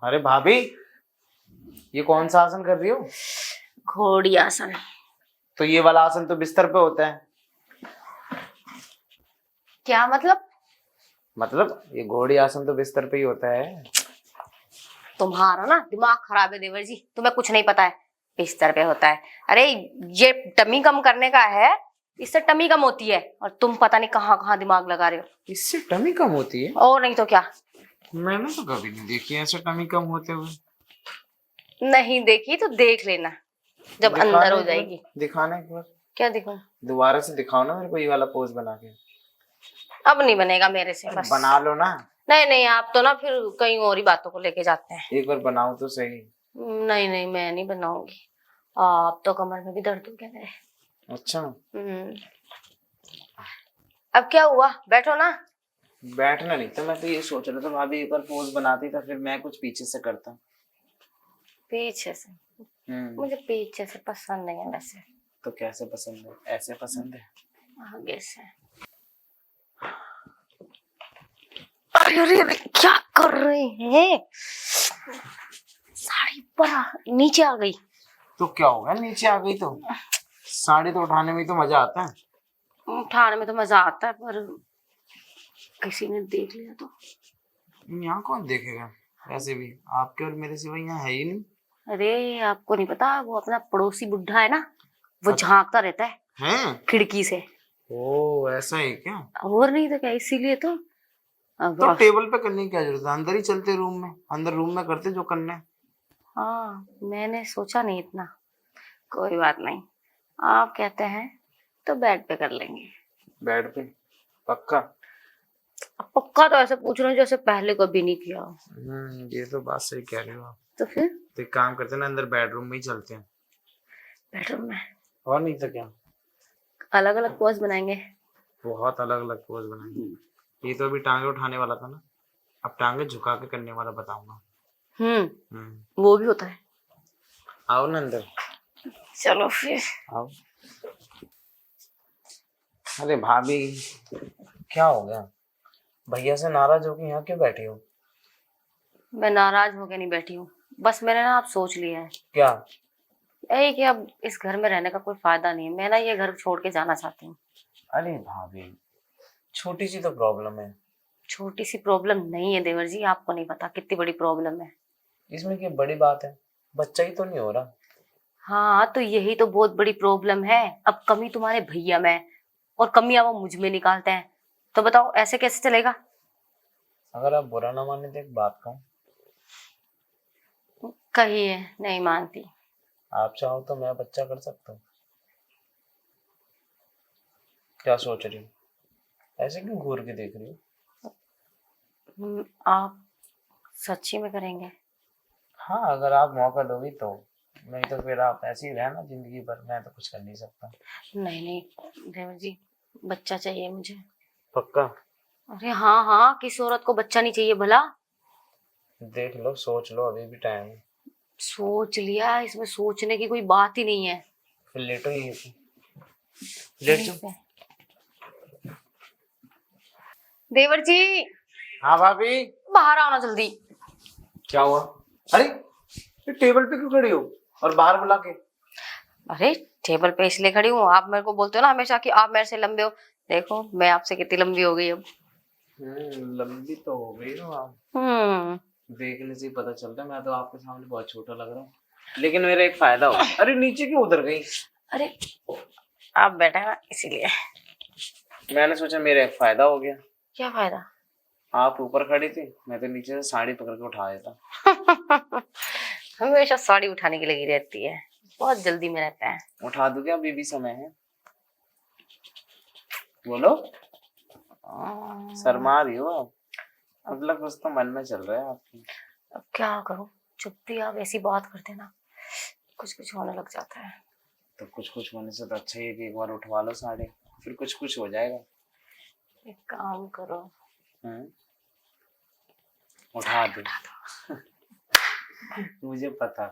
अरे भाभी, ये कौन सा आसन कर रही हो? घोड़ी आसन। तो ये वाला आसन तो बिस्तर पे होता है। क्या मतलब? मतलब ये घोड़ी आसन तो बिस्तर पे ही होता है। तुम्हारा ना दिमाग खराब है देवर जी, तुम्हें कुछ नहीं पता है। बिस्तर पे होता है। अरे ये टमी कम करने का है, इससे टमी कम होती है। और तुम पता नहीं कहाँ कहाँ दिमाग लगा रहे हो। इससे टमी कम होती है? और नहीं तो क्या। मैंने तो कभी नहीं देखी ऐसे टमी कम होते हुए। नहीं देखी तो देख लेना जब अंदर हो जाएगी। दिखाना एक बार। क्या दिखाऊं? दोबारा से दिखाओ ना मेरे को ये वाला पोज बना के। अब नहीं बनेगा मेरे से, बस बना लो ना। नहीं नहीं, आप तो ना फिर कहीं और ही बातों को लेके जाते हैं। एक बार बनाओ तो सही। नहीं नहीं, मैं नहीं बनाऊंगी। आप तो कमर में भी दर्द हो गया मेरे। अच्छा, अब क्या हुआ, बैठो ना। बैठना नहीं तो मैं तो ये सोच रहा था भाभी एक बार पोज बनाती था, फिर मैं कुछ पीछे से करता। पीछे से? मुझे पीछे से पसंद नहीं है वैसे। तो कैसे पसंद है? ऐसे पसंद है? आगे से। अरे अरे अरे, क्या कर रहे हैं? साड़ी पर नीचे आ गई। तो क्या होगा, नीचे आ गई तो साड़ी तो उठाने में तो मजा आता है। उठाने में तो मजा आता है, पर किसी ने देख लिया तो? यहाँ कौन देखेगा? वैसे भी आपके और मेरे सिवा यहाँ है ही नहीं। अरे आपको नहीं पता, वो अपना पड़ोसी बुढ़ा है ना, वो झांकता रहता है खिड़की से। ओ ऐसा है क्या? और नहीं तो क्या, इसीलिए तो। तो टेबल पे करने की क्या जरूरत है? अंदर ही चलते रूम में, अंदर रूम में करते जो करना है। हाँ, मैंने सोचा नहीं इतना। कोई बात नहीं, आप कहते हैं तो बेड पे कर लेंगे। बेड पे? पक्का? अब पक्का तो ऐसे पूछ रहे हैं जैसे पहले कभी नहीं किया। ये तो बात सही कह रहे हो आप। तो फिर तो एक काम करते हैं ना, अंदर बेडरूम में ही चलते हैं। बेडरूम में? और नहीं तो क्या। अलग अलग पोज बनाएंगे। बहुत अलग अलग पोज बनाएंगे। ये तो अभी टांगे उठाने वाला था ना, अब टांगे झुका के करने वाला बताऊंगा। वो भी होता है। आओ ना अंदर। चलो फिर आओ। अरे भाभी, क्या हो गया? भैया से नाराज होके यहाँ क्यों बैठी हो? मैं नाराज होके नहीं बैठी हूँ, बस मैंने ना आप सोच लिया है। क्या? यही कि अब इस घर में रहने का कोई फायदा नहीं है, मैं ना ये घर छोड़ के जाना चाहती हूँ। अरे भाभी, छोटी सी तो प्रॉब्लम है। छोटी सी प्रॉब्लम नहीं है देवर जी, आपको नहीं पता कितनी बड़ी प्रॉब्लम है। इसमें क्या बड़ी बात है? बच्चा ही तो नहीं हो रहा। हाँ तो यही तो बहुत बड़ी प्रॉब्लम है। अब कमी तुम्हारे भैया में और कमियां वो मुझ में निकालते हैं, तो बताओ ऐसे कैसे चलेगा? अगर आप बुरा ना माने तो एक बात कहूं। कहिए। नहीं मानती। आप चाहो तो मैं बच्चा कर सकता हूँ। क्या सोच रही हो? ऐसे क्यों घूर के देख रही हो? आप सच्ची में करेंगे? हाँ, अगर आप मौका दोगी तो। नहीं तो फिर आप ऐसे ही रहना जिंदगी भर, मैं तो कुछ कर नहीं सकता। नहीं नहीं देवर जी, बच्चा चाहिए मुझे। पक्का? अरे हाँ हाँ, किस औरत को बच्चा नहीं चाहिए भला? देख लो, सोच लो, अभी भी टाइम है। सोच लिया, इसमें सोचने की कोई बात ही नहीं है। फिर लेटो ही लेट जाओ। देवर जी। हाँ भाभी। बाहर आओ ना जल्दी। क्या हुआ? अरे ये टेबल पे क्यों खड़ी हो और बाहर बुला के? अरे टेबल पे इसलिए खड़ी हूँ, आप मेरे को बोलते हो ना हमेशा कि आप मेरे से लंबे हो। देखो मैं आपसे कितनी लंबी हो गई अब। लंबी तो हो गई हो आप। देखने से ही पता चलता है, मैं तो आपके सामने बहुत छोटा लग रहा हूँ। लेकिन मेरा एक फायदा हो। अरे नीचे क्यों उतर गई? अरे आप बैठे ना इसीलिए। मैंने सोचा मेरा एक फायदा हो गया। क्या फायदा? आप ऊपर खड़ी थी, मैं तो नीचे से साड़ी पकड़ के उठा देता। हमेशा साड़ी उठाने की लगी रहती है, बहुत जल्दी में रहता है। उठा दूं क्या? अभी भी समय है। बोलो। शर्मा रही हो आप, मतलब कुछ तो मन में चल रहा है आपकी। अब क्या करूं, जब भी आप ऐसी बात करते ना कुछ कुछ होने लग जाता है। तो कुछ कुछ होने से तो अच्छा ही है कि एक बार उठवा लो साड़ी, फिर कुछ कुछ हो जाएगा। एक काम करो। उठा दो। मुझे पता।